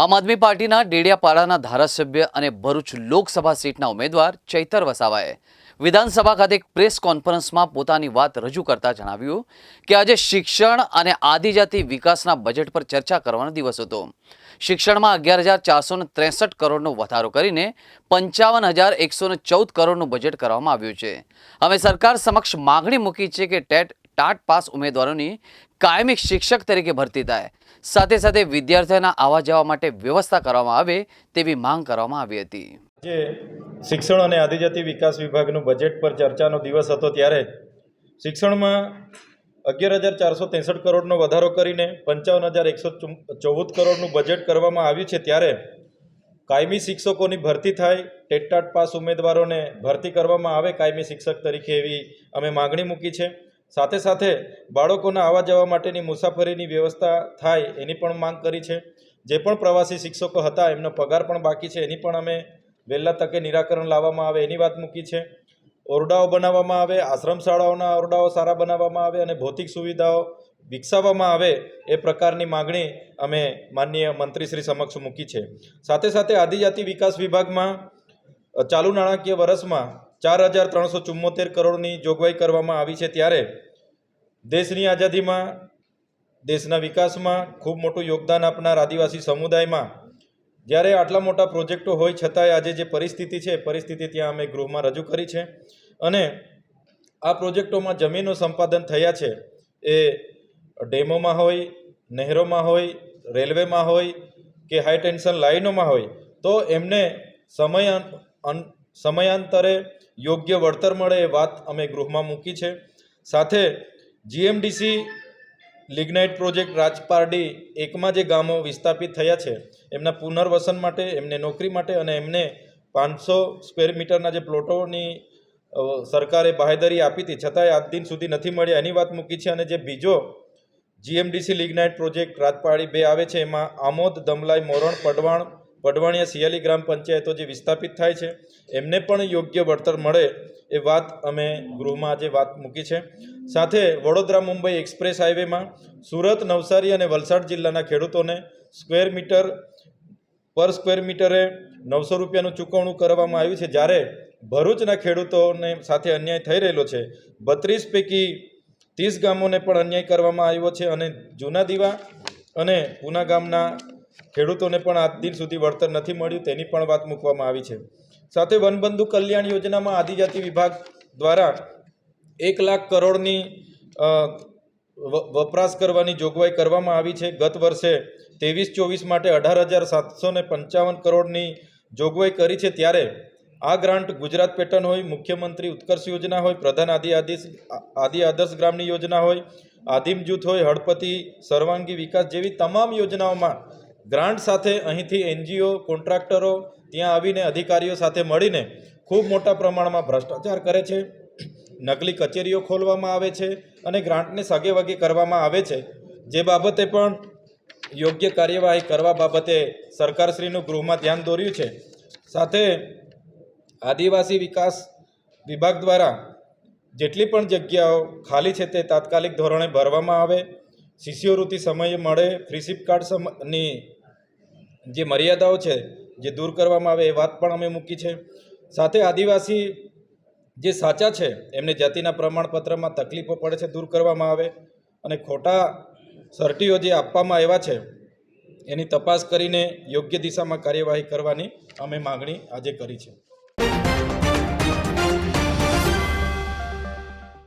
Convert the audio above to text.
આમ આદમી પાર્ટીના ડેડિયાપાડાના ધારાસભ્ય અને ભરૂચ લોકસભા સીટના ઉમેદવાર ચૈતર વસાવાએ વિધાનસભા ખાતે એક પ્રેસ કોન્ફરન્સમાં પોતાની વાત રજૂ કરતા જણાવ્યું કે આજે શિક્ષણ અને આદિજાતિ વિકાસના બજેટ પર ચર્ચા કરવાનો દિવસ હતો। શિક્ષણમાં 11,463 કરોડનો વધારો કરીને 55,114 કરોડનું બજેટ કરવામાં આવ્યું છે। અમે સરકાર સમક્ષ માગણી મૂકી છે કે ટાટ પાસ ઉમેદવારોની કાયમી શિક્ષક તરીકે ભરતી થાય, સાથે સાથે વિદ્યાર્થીઓના આવવા જવા માટે વ્યવસ્થા કરવામાં આવે તેવી માંગ કરવામાં આવી હતી। જે શિક્ષણ અને આદિજાતિ વિકાસ વિભાગનું બજેટ પર ચર્ચાનો દિવસ હતો ત્યારે શિક્ષણમાં 11,463 કરોડનો વધારો કરીને 55,114 કરોડનું બજેટ કરવામાં આવ્યું છે। ત્યારે કાયમી શિક્ષકોની ભરતી થાય, ટેટ પાસ ઉમેદવારોને ભરતી કરવામાં આવે કાયમી શિક્ષક તરીકે એવી અમે માગણી મૂકી છે। સાથે સાથે બાળકોના આવવા જવા માટેની મુસાફરીની વ્યવસ્થા થાય એની પણ માંગ કરી છે। જે પણ પ્રવાસી શિક્ષકો હતા એમનો પગાર પણ બાકી છે, એની પણ અમે વહેલા તકે નિરાકરણ લાવવામાં આવે એની વાત મૂકી છે। ઓરડાઓ બનાવવામાં આવે, આશ્રમ શાળાઓના ઓરડાઓ સારા બનાવવામાં આવે અને ભૌતિક સુવિધાઓ વિકસાવવામાં આવે એ પ્રકારની માગણી અમે માનનીય મંત્રીશ્રી સમક્ષ મૂકી છે। સાથે સાથે આદિજાતિ વિકાસ વિભાગમાં ચાલુ નાણાકીય વર્ષમાં 4,374 કરોડની જોગવાઈ કરવામાં આવી છે। ત્યારે દેશની આઝાદીમાં, દેશના વિકાસમાં ખૂબ મોટું યોગદાન આપનાર આદિવાસી સમુદાયમાં જ્યારે આટલા મોટા પ્રોજેક્ટો હોય છતાંય આજે જે પરિસ્થિતિ છે એ પરિસ્થિતિ ત્યાં અમે ગૃહમાં રજૂ કરી છે। અને આ પ્રોજેક્ટોમાં જમીનો સંપાદન થયા છે એ ડેમોમાં હોય, નહેરોમાં હોય, રેલવેમાં હોય કે હાઈ ટેન્શન લાઇનોમાં હોય તો એમને સમયાંતરે યોગ્ય વળતર મળે એ વાત અમે ગૃહમાં મૂકી છે। સાથે જીએમડીસી લિગ્નાઇટ પ્રોજેક્ટ રાજપારડી એકમાં જે ગામો વિસ્થાપિત થયા છે એમના પુનર્વસન માટે, એમને નોકરી માટે અને એમને 500 સ્ક્વેર મીટરના જે પ્લોટોની સરકારે બાહેધરી આપી હતી છતાંય આજ દિન સુધી નથી મળ્યા એની વાત મૂકી છે। અને જે બીજો જીએમડીસી લિગ્નાઇટ પ્રોજેક્ટ રાજપારડી 2 આવે છે એમાં આમોદ, દમલાઈ, મોરણ, પડવાણિયા, સિયાલી ગ્રામ પંચાયતો જે વિસ્થાપિત થાય છે એમને પણ યોગ્ય વળતર મળે એ વાત અમે ગૃહમાં આજે વાત મૂકી છે। સાથે વડોદરા મુંબઈ એક્સપ્રેસ હાઈવેમાં સુરત, નવસારી અને વલસાડ જિલ્લાના ખેડૂતોને પર સ્ક્વેર મીટરે 900 રૂપિયાનું ચૂકવણું કરવામાં આવ્યું છે। જ્યારે ભરૂચના ખેડૂતોને સાથે અન્યાય થઈ રહેલો છે। 32 પૈકી 30 ગામોને પણ અન્યાય કરવામાં આવ્યો છે અને જૂના દીવા અને પૂના ગામના ખેડૂતોને પણ આજ દિન સુધી વળતર નથી મળ્યું તેની પણ વાત મૂકવામાં આવી છે। સાથે વનબંધુ કલ્યાણ યોજનામાં આદિજાતિ વિભાગ દ્વારા 1 લાખ કરોડની વપરાશ કરવાની જોગવાઈ કરવામાં આવી છે। ગત વર્ષે 23-24 માટે 18,755 કરોડની જોગવાઈ કરી છે। ત્યારે આ ગ્રાન્ટ ગુજરાત પેટર્ન હોય, મુખ્યમંત્રી ઉત્કર્ષ યોજના હોય, પ્રધાન આદિ આદર્શ ગ્રામની યોજના હોય, આદિમ જૂથ હોય, હળપતિ સર્વાંગી વિકાસ જેવી તમામ યોજનાઓમાં ગ્રાન્ટ સાથે અહીંથી એનજીઓ, કોન્ટ્રાક્ટરો ત્યાં આવીને અધિકારીઓ સાથે મળીને ખૂબ મોટા પ્રમાણમાં ભ્રષ્ટાચાર કરે છે, નકલી કચેરીઓ ખોલવામાં આવે છે અને ગ્રાન્ટને સાગે વાગે કરવામાં આવે છે। જે બાબતે પણ યોગ્ય કાર્યવાહી કરવા બાબતે સરકારશ્રીનું ગૃહમાં ધ્યાન દોર્યું છે। સાથે આદિવાસી વિકાસ વિભાગ દ્વારા જેટલી પણ જગ્યાઓ ખાલી છે તે તાત્કાલિક ધોરણે ભરવામાં આવે, શિષ્યવૃત્તિ સમયે મળે, ફ્રીશીપ કાર્ડની જે મર્યાદાઓ છે જે દૂર કરવામાં આવે એ વાત પણ અમે મૂકી છે। સાથે આદિવાસી જે સાચા છે એમને જાતિના પ્રમાણપત્રમાં તકલીફો પડે છે દૂર કરવામાં આવે અને ખોટા સર્ટીઓ જે આપવામાં આવ્યા છે એની તપાસ કરીને યોગ્ય દિશામાં કાર્યવાહી કરવાની અમે માગણી આજે કરી છે।